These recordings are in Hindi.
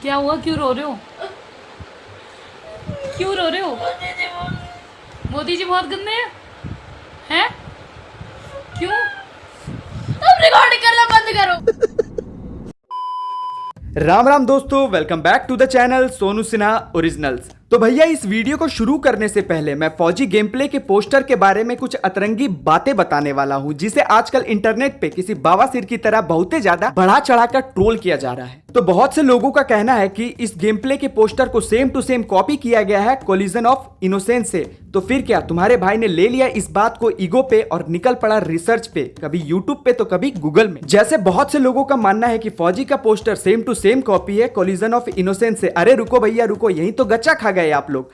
क्या हुआ, क्यों रो रहे हो? क्यों रो रहे हो? मोदी जी बहुत गंदे हैं? हैं? क्यों? अब रिकॉर्डिंग करना बंद करो। राम राम दोस्तों, welcome back to the channel Sonu Sinha originals. तो भैया इस वीडियो को शुरू करने से पहले मैं फौजी गेम प्ले के पोस्टर के बारे में कुछ अतरंगी बातें बताने वाला हूं, जिसे आजकल इंटरनेट पे किसी बावासीर की तरह बहुत ज्यादा बढ़ा चढ़ाकर ट्रोल किया जा रहा है। तो बहुत से लोगों का कहना है कि इस गेम प्ले के पोस्टर को सेम टू सेम कॉपी किया गया है कोलिजन ऑफ इनोसेंस से। तो फिर क्या तुम्हारे भाई ने ले लिया इस बात को ईगो पे और निकल पड़ा रिसर्च पे, कभी यूट्यूब पे तो कभी गूगल में। जैसे बहुत से लोगों का मानना है कि फौजी का poster same to same copy है कोलिजन ऑफ इनोसेंस से। अरे रुको भैया रुको, यही तो गच्चा खा गए आप लोग,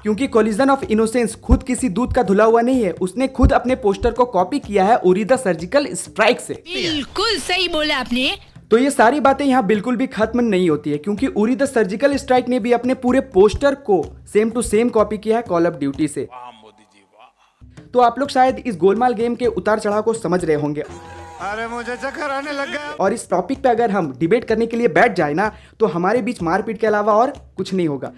क्योंकि कोलिजन ऑफ इनोसेंस खुद किसी दूध का धुला हुआ नहीं है। उसने खुद अपने पोस्टर को कॉपी किया है उरी द सर्जिकल स्ट्राइक से। बिल्कुल सही बोला आपने। तो ये सारी बातें यहाँ बिल्कुल भी खत्म नहीं होती है, क्योंकि उरी द सर्जिकल स्ट्राइक ने भी अपने पूरे पोस्टर को सेम टू सेम कॉपी किया है कॉल ऑफ ड्यूटी से। तो आप लोग शायद इस गोलमाल गेम के उतार चढ़ाव को समझ रहे होंगे। अरे मुझे चक्कर आने लग गया। और इस टॉपिक पे अगर हम डिबेट करने के लिए बैठ जाए ना, तो हमारे बीच मारपीट के अलावा और कुछ नहीं होगा।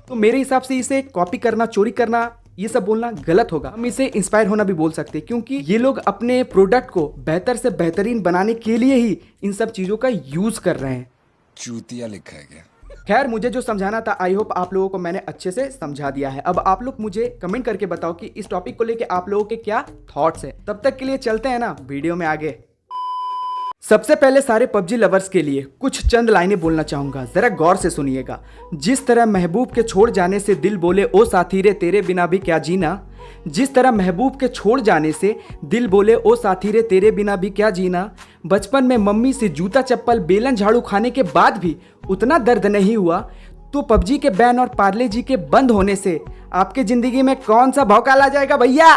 तो मेरे हिसाब से इसे कॉपी करना, चोरी करना, ये सब बोलना गलत होगा। हम इसे इंस्पायर होना भी बोल सकते हैं, क्योंकि ये लोग अपने प्रोडक्ट को बेहतर से बेहतरीन बनाने के लिए ही इन सब चीजों का यूज कर रहे हैं। चूतिया लिखा है क्या? खैर, मुझे जो समझाना था आई होप आप लोगों को मैंने अच्छे से समझा दिया है। अब आप लोग मुझे कमेंट करके बताओ कि इस टॉपिक को लेके आप लोगों के क्या थॉट्स हैं। तब तक के लिए चलते हैं ना वीडियो में आगे। सबसे पहले सारे पबजी लवर्स के लिए कुछ चंद लाइनें बोलना चाहूंगा, जरा गौर से सुनिएगा। जिस तरह महबूब के छोड़ जाने से दिल बोले ओ साथी रे तेरे बिना भी क्या जीना, जिस तरह महबूब के छोड़ जाने से दिल बोले ओ साथी रे तेरे बिना भी क्या जीना, बचपन में मम्मी से जूता चप्पल बेलन झाड़ू खाने के बाद भी उतना दर्द नहीं हुआ, तो पबजी के बैन और पार्ले जी के बंद होने से आपके जिंदगी में कौन सा भौकाल आ जाएगा भैया?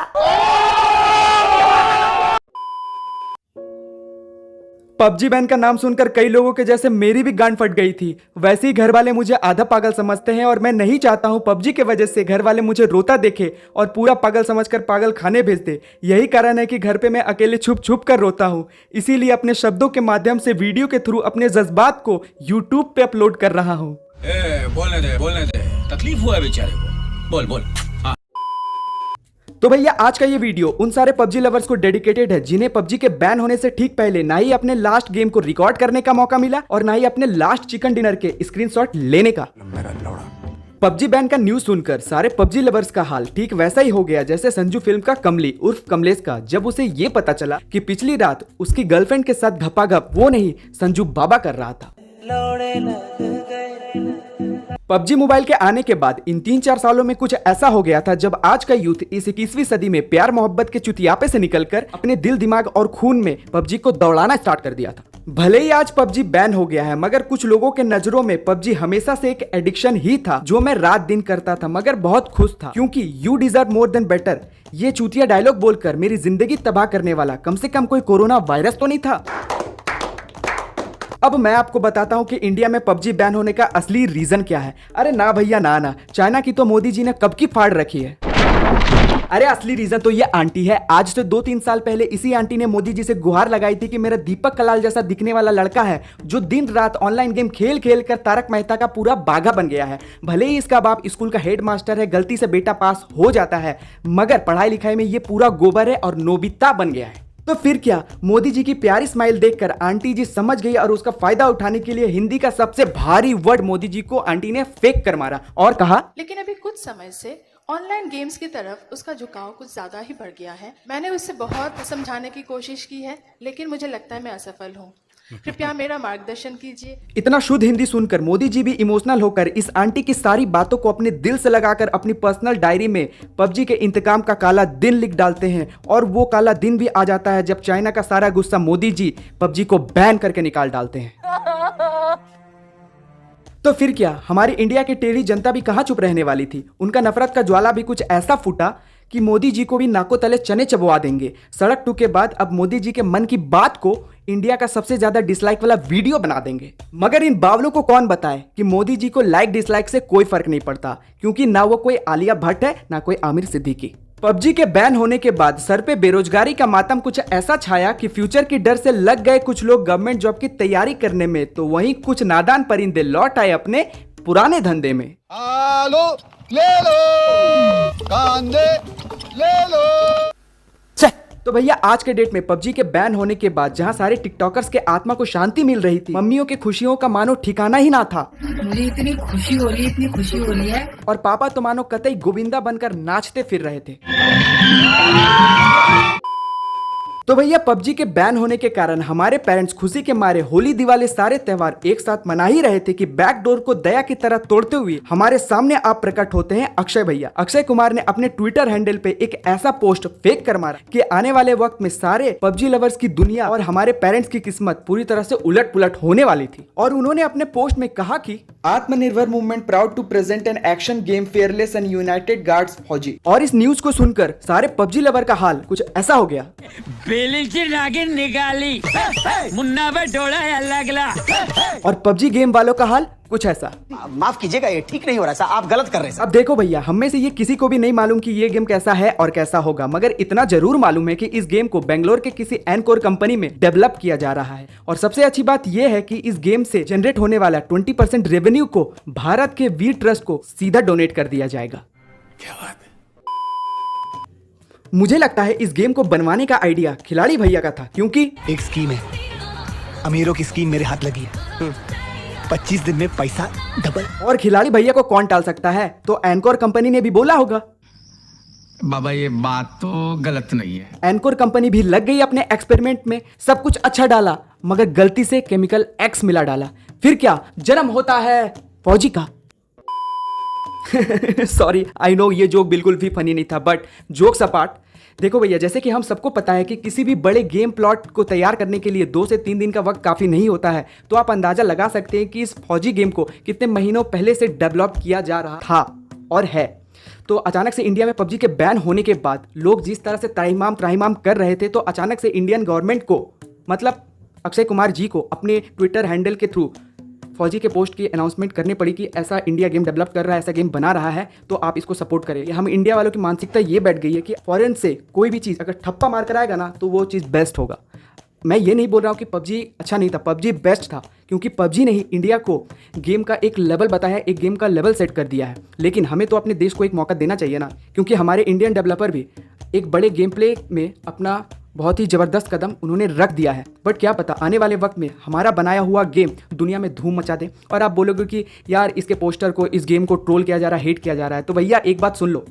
पबजी बैन का नाम सुनकर कई लोगों के जैसे मेरी भी गांड फट गई थी। वैसे ही घर वाले मुझे आधा पागल समझते हैं और मैं नहीं चाहता हूं पबजी के वजह से घर वाले मुझे रोता देखे और पूरा पागल समझकर पागल खाने भेज दे। यही कारण है कि घर पे मैं अकेले छुप छुप कर रोता हूं। इसीलिए अपने शब्दों के माध्यम से वीडियो के थ्रू अपने जज्बात को यूट्यूब पे अपलोड कर रहा हूं। बोलने दे, तकलीफ हुआ है बेचारे को, बोल बोल। तो भैया आज का ये वीडियो उन सारे पबजी लवर्स को डेडिकेटेड है जिन्हें पबजी के बैन होने से ठीक पहले ना ही अपने लास्ट गेम को रिकॉर्ड करने का मौका मिला और ना ही अपने लास्ट चिकन डिनर के स्क्रीनशॉट लेने का। पबजी बैन का न्यूज सुनकर सारे पबजी लवर्स का हाल ठीक वैसा ही हो गया जैसे संजू फिल्म का कमली उर्फ कमलेश का, जब उसे ये पता चला कि पिछली रात उसकी गर्लफ्रेंड के साथ घपाघप वो नहीं संजू बाबा कर रहा था। पबजी मोबाइल के आने के बाद इन 3-4 सालों में कुछ ऐसा हो गया था जब आज का यूथ इस 21वीं सदी में प्यार मोहब्बत के चुतियापे से निकलकर अपने दिल दिमाग और खून में पबजी को दौड़ाना स्टार्ट कर दिया था। भले ही आज पबजी बैन हो गया है, मगर कुछ लोगों के नजरों में पबजी हमेशा से एक एडिक्शन ही था जो मैं रात दिन करता था मगर बहुत खुश था, क्योंकि you deserve more than better ये चूतिया डायलॉग बोलकर मेरी जिंदगी तबाह करने वाला कम से कम कोई कोरोना वायरस तो नहीं था। अब मैं आपको बताता हूं कि इंडिया में पबजी बैन होने का असली रीजन क्या है। अरे ना भैया ना, चाइना की तो मोदी जी ने कब की फाड़ रखी है। अरे असली रीजन तो ये आंटी है। आज से 2-3 साल पहले इसी आंटी ने मोदी जी से गुहार लगाई थी कि मेरा दीपक कलाल जैसा दिखने वाला लड़का है जो दिन रात ऑनलाइन गेम खेल खेल कर तारक मेहता का पूरा बाघा बन गया है। भले ही इसका बाप स्कूल का हेड मास्टर है, गलती से बेटा पास हो जाता है, मगर पढ़ाई लिखाई में ये पूरा गोबर है और नोबिता बन गया है। तो फिर क्या, मोदी जी की प्यारी स्माइल देखकर आंटी जी समझ गई और उसका फायदा उठाने के लिए हिंदी का सबसे भारी वर्ड मोदी जी को आंटी ने फेंक कर मारा और कहा, लेकिन अभी कुछ समय से ऑनलाइन गेम्स की तरफ उसका झुकाव कुछ ज्यादा ही बढ़ गया है। मैंने उसे बहुत समझाने की कोशिश की है, लेकिन मुझे लगता है मैं असफल हूँ। कृपया मेरा मार्गदर्शन कीजिए। इतना शुद्ध हिंदी सुनकर मोदी जी भी इमोशनल होकर इस आंटी की सारी बातों को अपने दिल से लगाकर अपनी पर्सनल डायरी में पबजी के इंतकाम का काला दिन लिख डालते हैं। और वो काला दिन भी आ जाता है जब चाइना का सारा गुस्सा मोदी जी पबजी को बैन करके निकाल डालते हैं। तो फिर क्या, हमारी इंडिया की टेढ़ी जनता भी कहां चुप रहने वाली थी। उनका नफरत का ज्वाला भी कुछ ऐसा फूटा कि मोदी जी को भी नाकों तले चने चबवा देंगे। सड़क 2 के बाद अब मोदी जी के मन की बात को इंडिया का सबसे ज्यादा डिसलाइक वाला वीडियो बना देंगे। मगर इन बावलों को कौन बताए कि मोदी जी को लाइक डिसलाइक से कोई फर्क नहीं पड़ता, क्योंकि ना वो कोई आलिया भट्ट है ना कोई आमिर सिद्दीकी। पबजी के बैन होने के बाद सर पे बेरोजगारी का मातम कुछ ऐसा छाया कि फ्यूचर की डर से लग गए कुछ लोग गवर्नमेंट जॉब की तैयारी करने में, तो वहीं कुछ नादान परिंदे लौट आए अपने पुराने धंधे में। आलो ले लो कांदे ले लो। तो भैया आज के डेट में पबजी के बैन होने के बाद जहां सारे टिकटॉकर्स के आत्मा को शांति मिल रही थी, मम्मियों के खुशियों का मानो ठिकाना ही ना था। मुझे इतनी खुशी हो रही है और पापा तो मानो कतई गोविंदा बनकर नाचते फिर रहे थे। तो भैया पबजी के बैन होने के कारण हमारे पेरेंट्स खुशी के मारे होली दिवाली सारे त्योहार एक साथ मना ही रहे थे कि बैकडोर को दया की तरह तोड़ते हुए हमारे सामने आप प्रकट होते हैं अक्षय भैया। अक्षय कुमार ने अपने ट्विटर हैंडल पे एक ऐसा पोस्ट फेक कर मारा कि आने वाले वक्त में सारे पबजी लवर्स की दुनिया और हमारे पेरेंट्स की किस्मत पूरी तरह से उलट पुलट होने वाली थी। और उन्होंने अपने पोस्ट में कहा कि Atmanirbhar movement proud to present an action game fearless and united guards Fauji. और इस न्यूज को सुनकर सारे पबजी लवर का हाल कुछ ऐसा हो गया। नागिन निकाली मुन्ना पे डोला लगला। और पबजी गेम वालों का हाल कुछ ऐसा। माफ कीजिएगा, ये ठीक नहीं हो रहा, आप गलत कर रहे हैं। अब देखो भैया, हम में से ये किसी को भी नहीं मालूम कि ये गेम कैसा है और कैसा होगा, मगर इतना जरूर मालूम है कि इस गेम को बेंगलोर के किसी एनकोर कंपनी में डेवलप किया जा रहा है। और सबसे अच्छी बात यह है कि इस गेम से जनरेट होने वाला 20% रेवेन्यू को भारत के वीर ट्रस्ट को सीधा डोनेट कर दिया जाएगा। क्या बात है। मुझे लगता है इस गेम को बनवाने का आइडिया खिलाड़ी भैया का था, क्योंकि एक स्कीम है, अमीरों की स्कीम मेरे हाथ लगी है, 25 दिन में पैसा डबल। और खिलाड़ी भैया को कौन टाल सकता है, तो एनकोर कंपनी ने भी बोला होगा। बाबा ये बात तो गलत नहीं है। एनकोर कंपनी भी लग गई अपने एक्सपेरिमेंट में, सब कुछ अच्छा डाला मगर गलती से केमिकल एक्स मिला डाला। फिर क्या जन्म होता है फौजी का। सॉरी, आई नो ये जोक बिल्कुल भी फनी नहीं था, बट जोक्स अपार्ट, देखो भैया, जैसे कि हम सबको पता है कि किसी भी बड़े गेम प्लॉट को तैयार करने के लिए 2 से 3 दिन का वक्त काफ़ी नहीं होता है। तो आप अंदाज़ा लगा सकते हैं कि इस फौजी गेम को कितने महीनों पहले से डेवलप किया जा रहा था और है। तो अचानक से इंडिया में पबजी के बैन होने के बाद लोग जिस तरह से त्राहिमाम कर रहे थे, तो अचानक से इंडियन गवर्नमेंट को, मतलब अक्षय कुमार जी को, अपने ट्विटर हैंडल के थ्रू फौजी के पोस्ट की अनाउंसमेंट करनी पड़ी कि ऐसा इंडिया गेम डेवलप कर रहा है, ऐसा गेम बना रहा है, तो आप इसको सपोर्ट करें। हम इंडिया वालों की मानसिकता ये बैठ गई है कि फॉरेन से कोई भी चीज़ अगर ठप्पा मार कर आएगा ना, तो वो चीज़ बेस्ट होगा। मैं ये नहीं बोल रहा हूँ कि पबजी अच्छा नहीं था, पबजी बेस्ट था, क्योंकि पबजी ने ही इंडिया को गेम का एक लेवल बताया, एक गेम का लेवल सेट कर दिया है। लेकिन हमें तो अपने देश को एक मौका देना चाहिए ना, क्योंकि हमारे इंडियन डेवलपर भी एक बड़े गेम प्ले में अपना बहुत ही ज़बरदस्त कदम उन्होंने रख दिया है। बट क्या पता आने वाले वक्त में हमारा बनाया हुआ गेम दुनिया में धूम मचा दे और आप बोलोगे कि यार इसके पोस्टर को, इस गेम को ट्रोल किया जा रहा है, हेट किया जा रहा है। तो भैया एक बात सुन लो,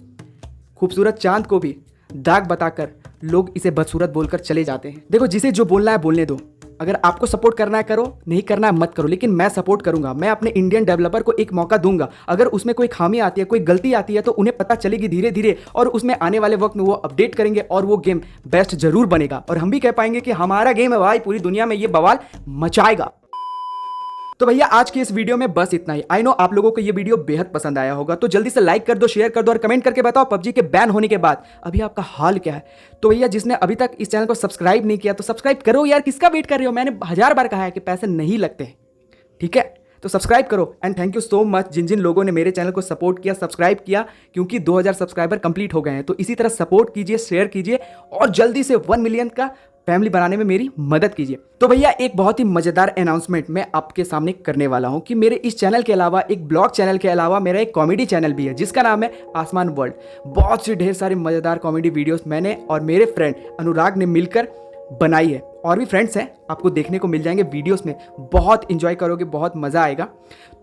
खूबसूरत चांद को भी दाग बताकर लोग इसे बदसूरत बोलकर चले जाते हैं। देखो, जिसे जो बोलना है बोलने दो, अगर आपको सपोर्ट करना है करो, नहीं करना है मत करो, लेकिन मैं सपोर्ट करूंगा। मैं अपने इंडियन डेवलपर को एक मौका दूंगा। अगर उसमें कोई खामी आती है, कोई गलती आती है, तो उन्हें पता चलेगी धीरे धीरे, और उसमें आने वाले वक्त में वो अपडेट करेंगे और वो गेम बेस्ट जरूर बनेगा। और हम भी कह पाएंगे कि हमारा गेम है भाई, पूरी दुनिया में ये बवाल मचाएगा। तो भैया आज की इस वीडियो में बस इतना ही। आई नो आप लोगों को ये वीडियो बेहद पसंद आया होगा, तो जल्दी से लाइक कर दो, शेयर कर दो और कमेंट करके बताओ पबजी के बैन होने के बाद अभी आपका हाल क्या है। तो भैया जिसने अभी तक इस चैनल को सब्सक्राइब नहीं किया तो सब्सक्राइब करो यार, किसका वेट कर रहे हो। मैंने 1000 बार कहा है कि पैसे नहीं लगते, ठीक है, तो सब्सक्राइब करो। And thank you so much जिन जिन लोगों ने मेरे चैनल को सपोर्ट किया, सब्सक्राइब किया, क्योंकि 2000 सब्सक्राइबर कंप्लीट हो गए हैं। तो इसी तरह सपोर्ट कीजिए, शेयर कीजिए और जल्दी से 1 मिलियन का फैमिली बनाने में मेरी मदद कीजिए। तो भैया एक बहुत ही मजेदार अनाउंसमेंट मैं आपके सामने करने वाला हूं कि मेरे इस चैनल के अलावा, एक ब्लॉग चैनल के अलावा, मेरा एक कॉमेडी चैनल भी है जिसका नाम है आसमान वर्ल्ड। बहुत सी ढेर सारी मजेदार कॉमेडी वीडियोस मैंने और मेरे फ्रेंड अनुराग ने मिलकर बनाई है। और भी फ्रेंड्स हैं, आपको देखने को मिल जाएंगे वीडियोस में, बहुत इंजॉय करोगे, बहुत मज़ा आएगा।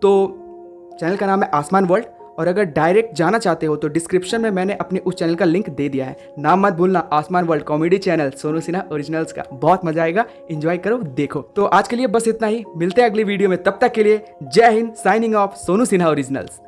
तो चैनल का नाम है आसमान वर्ल्ड, और अगर डायरेक्ट जाना चाहते हो तो डिस्क्रिप्शन में मैंने अपने उस चैनल का लिंक दे दिया है। नाम मत भूलना, आसमान world comedy channel, Sonu Sinha originals का। बहुत मजा आएगा, एंजॉय करो, देखो। तो आज के लिए बस इतना ही, मिलते हैं अगली वीडियो में, तब तक के लिए जय Hind, signing off, Sonu Sinha originals.